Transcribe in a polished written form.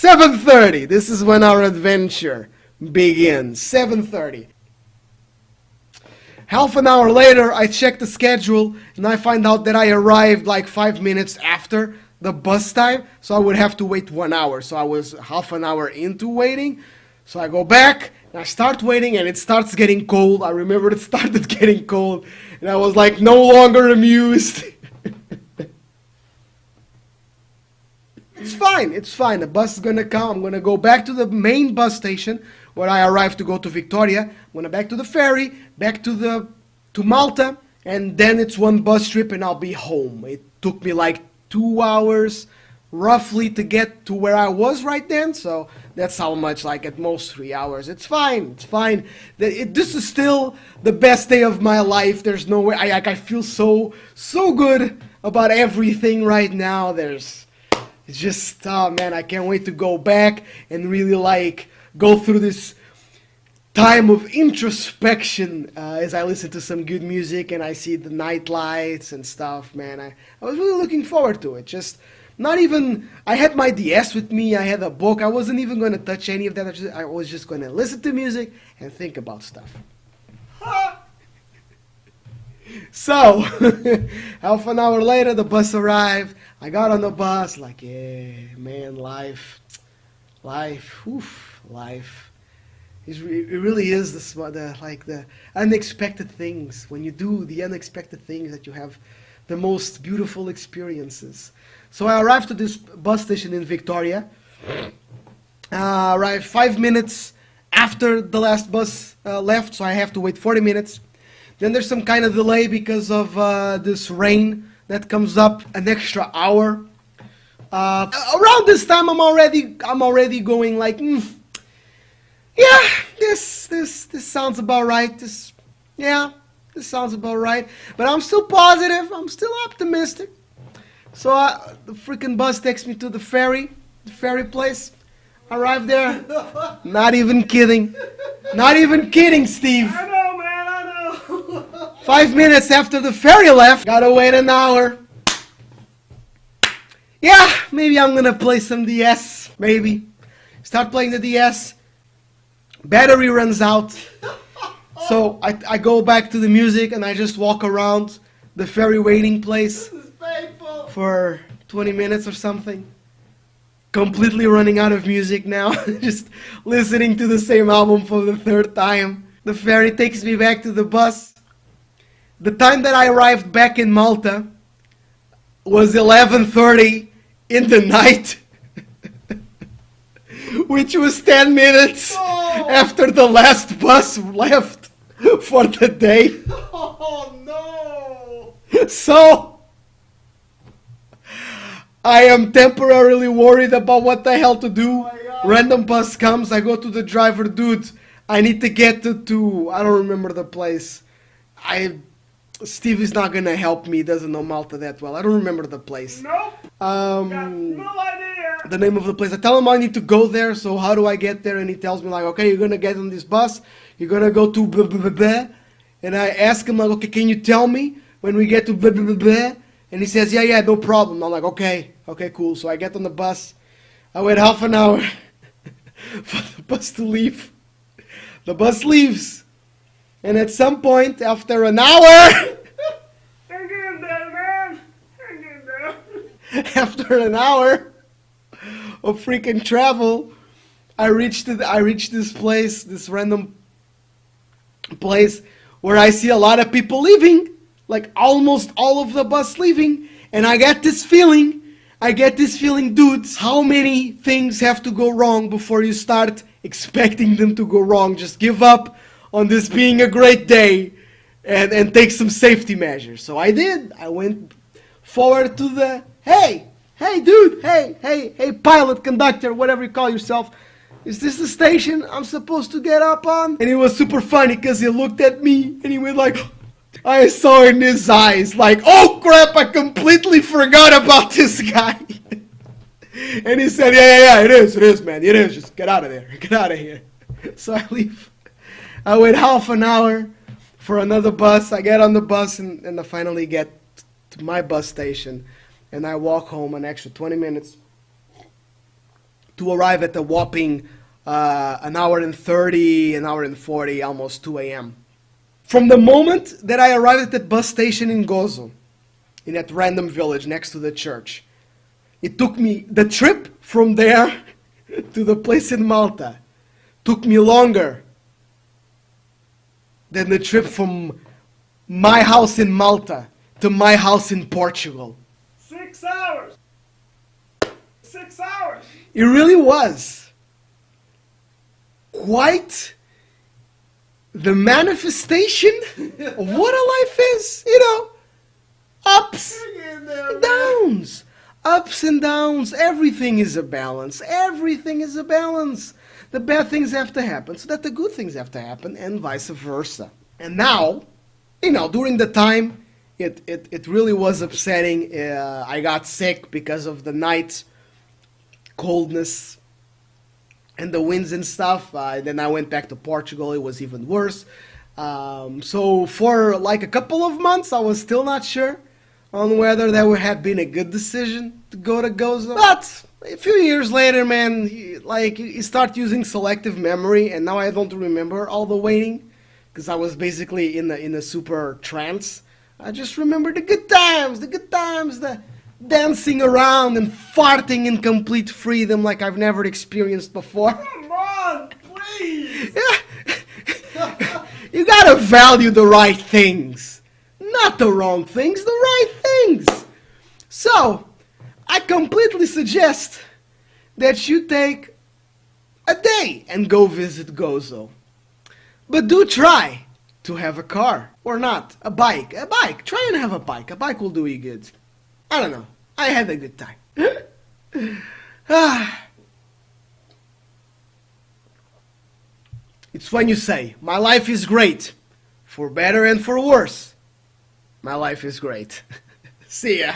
7:30. This is when our adventure begins. 7:30. Half an hour later, I check the schedule and I find out that I arrived like 5 minutes after the bus time, so I would have to wait 1 hour. So I was half an hour into waiting. So I go back and I start waiting and it starts getting cold. I remember it started getting cold and I was like no longer amused. It's fine, it's fine. The bus is gonna come. I'm gonna go back to the main bus station where I arrived to go to Victoria. I'm gonna back to the ferry, back to Malta, and then it's one bus trip and I'll be home. It took me like 2 hours roughly to get to where I was right then, so that's how much, like at most 3 hours. It's fine, it's fine. This is still the best day of my life. There's no way, I feel so good about everything right now. It's just, oh man, I can't wait to go back and really like go through this time of introspection as I listen to some good music and I see the night lights and stuff, man. I was really looking forward to it. Just not even, I had my DS with me, I had a book, I wasn't even going to touch any of that. I was just going to listen to music and think about stuff. So, half an hour later, the bus arrived. I got on the bus, like, yeah, man, life. It really is the unexpected things. When you do the unexpected things, that you have the most beautiful experiences. So I arrived to this bus station in Victoria. Arrived 5 minutes after the last bus left, so I have to wait 40 minutes. Then there's some kind of delay because of this rain that comes up, an extra hour. Around this time, I'm already going like, yeah, this sounds about right. This sounds about right. But I'm still positive. I'm still optimistic. So the freaking bus takes me to the ferry place. Arrived there. Not even kidding. Not even kidding, Steve. 5 minutes after the ferry left, gotta wait an hour. Yeah, maybe I'm gonna play some DS. Maybe. Start playing the DS. Battery runs out. So I go back to the music and I just walk around the ferry waiting place for 20 minutes or something. Completely running out of music now. Just listening to the same album for the third time. The ferry takes me back to the bus. The time that I arrived back in Malta was 11:30 in the night, which was 10 minutes after the last bus left for the day. Oh no! So, I am temporarily worried about what the hell to do. Random bus comes, I go to the driver, dude, I need to get to I don't remember the place. Steve is not gonna help me, he doesn't know Malta that well. I don't remember the place. Nope. Got no idea. The name of the place. I tell him I need to go there, so how do I get there? And he tells me like, okay, you're gonna get on this bus, you're gonna go to blah, blah, blah, blah. And I ask him like, okay, can you tell me when we get to blah, blah, blah, blah? And he says, yeah, no problem. I'm like, okay, cool. So I get on the bus, I wait half an hour for the bus to leave. The bus leaves. And at some point, after an hour, Hang in there, man. Hang in there. after an hour of freaking travel, I reached this place, this random place where I see a lot of people leaving, like almost all of the bus leaving, and I get this feeling, dudes, how many things have to go wrong before you start expecting them to go wrong? Just give up on this being a great day and take some safety measures. So I did. I went forward to the, hey dude, hey pilot, conductor, whatever you call yourself, is this the station I'm supposed to get up on? And it was super funny because he looked at me and he went like, I saw in his eyes like, oh crap, I completely forgot about this guy. And he said, yeah, it is, man, it is, just get out of there, get out of here. So I leave. I wait half an hour for another bus. I get on the bus and I finally get to my bus station. And I walk home an extra 20 minutes. to arrive at a whopping an hour and 30, an hour and 40, almost 2 a.m. From the moment that I arrived at the bus station in Gozo, in that random village next to the church, it took me, the trip from there to the place in Malta took me longer than the trip from my house in Malta to my house in Portugal. 6 hours. 6 hours. It really was quite the manifestation of what a life is, you know. Ups and downs. Ups and downs. Everything is a balance. Everything is a balance. The bad things have to happen so that the good things have to happen, and vice versa. And now, you know, during the time, it really was upsetting. I got sick because of the night coldness and the winds and stuff. Then I went back to Portugal. It was even worse. So for like a couple of months, I was still not sure on whether that had been a good decision to go to Gozo. But a few years later, man, you start using selective memory, and now I don't remember all the waiting because I was basically in a super trance. I just remember the good times, the dancing around and farting in complete freedom like I've never experienced before. Come on, please. Yeah. You gotta value the right things, not the wrong things, the right things. So, I completely suggest that you take a day and go visit Gozo. But do try to have a car, or not, a bike. Try and have a bike. A bike will do you good. I don't know. I had a good time. It's when you say, my life is great, for better and for worse. My life is great. See ya.